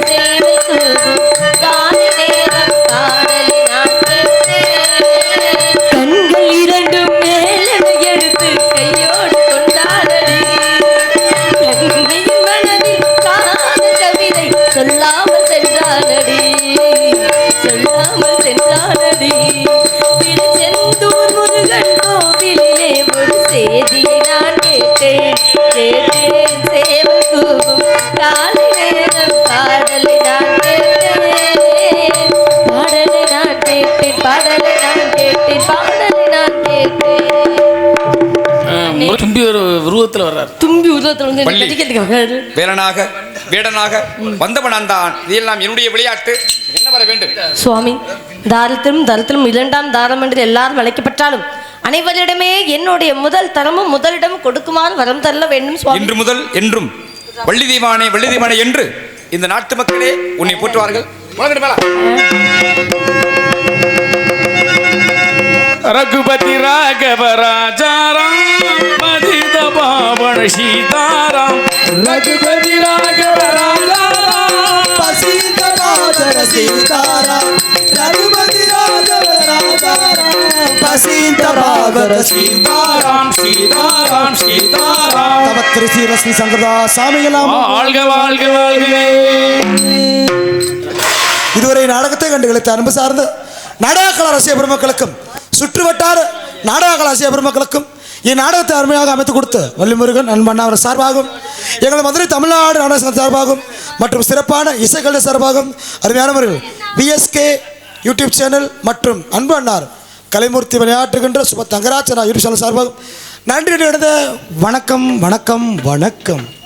Speaker 7: சேவை கூறும் காலை நேரம் பாடலை நான் கேட்டேன். கண்கள் இரண்டும் மேலனை எடுத்து கையோடு கொண்டாடடி. கண்ணின் மனதில் காதல் கவிதை சொல்லாமல் சென்றானடி. திருச்செந்தூர் முருகன் கோவிலிலே ஒரு செய்தியை நான் கேட்டேன். சேவை கூறும் காலை நேரம் பாடலை நான் கேட்டேன். பாடலை நான் கேட்டேன். பாடலை நான் கேட்டேன். பாடலை நான் கேட்டேன்.
Speaker 1: தும்பி ஒரு உருவத்தில் வர்றார்.
Speaker 7: தும்பி உருவத்தில் வந்து கட்டிக்கிறதுக்கு வர்றாரு.
Speaker 1: வேலனாக வேடனாக வந்தவன் தான். இதெல்லாம் என்னுடைய விளையாட்டு. என்ன வர வேண்டும்
Speaker 7: சுவாமி? தாரத்திலும் தரத்திலும் 2ஆம் தாரம் என்று எல்லாரும் அழைக்கப்பட்டாலும் அனைவரிடமே என்னுடைய முதல் தரமும் முதலிடம் கொடுக்குமாறு வரம் தரல வேண்டும் சுவாமி.
Speaker 1: இன்று முதல் என்றும் வள்ளி தெய்வானே வள்ளி தெய்வானே என்று இந்த நாட்டு மக்களே உன்னை போற்றுவார்கள். ரகுபதி ராகவ ராஜாராம் மதித பாவன சீதாராம். ரகுபதி ராகவ ராஜாராம்
Speaker 4: பசீத ராஜர சீதாராம். ரகுபதி ராகவ ராஜாராம் பசீத ராகர சீதாராம்.
Speaker 1: சீதாராம் சீதாராம்
Speaker 4: தவத்திரு ஸ்ரீ சங்கரதா சாமிகளாம்
Speaker 1: வாழ்க வாழ்க வாழ்கவே.
Speaker 4: இதுவரை நாடகத்தை கண்டுகளித்த அன்பு சார்ந்த நாடகக்கலா ரசிக பெருமக்களுக்கும் சுற்றுவட்டார நாடகக்கலா ரசிக பெருமக்களுக்கும் இந்நாடகத்தை அருமையாக அமைத்துக் கொடுத்த வள்ளிமுருகன் அன்பண்ணாவர் சார்பாகும், எங்கள் மதுரை தமிழ்நாடு நாடக சங்க சார்பாகும் மற்றும் சிறப்பான இசைக்கலை சார்பாகும் அருமையானவர்கள் விஎஸ்கே யூடியூப் சேனல் மற்றும் அன்பு அண்ணார் கலைமூர்த்தி விளையாட்டுகின்ற சுப தங்கராஜனா யூடியூப் சேனல் சார்பாகும் நன்றி. வணக்கம் வணக்கம் வணக்கம்.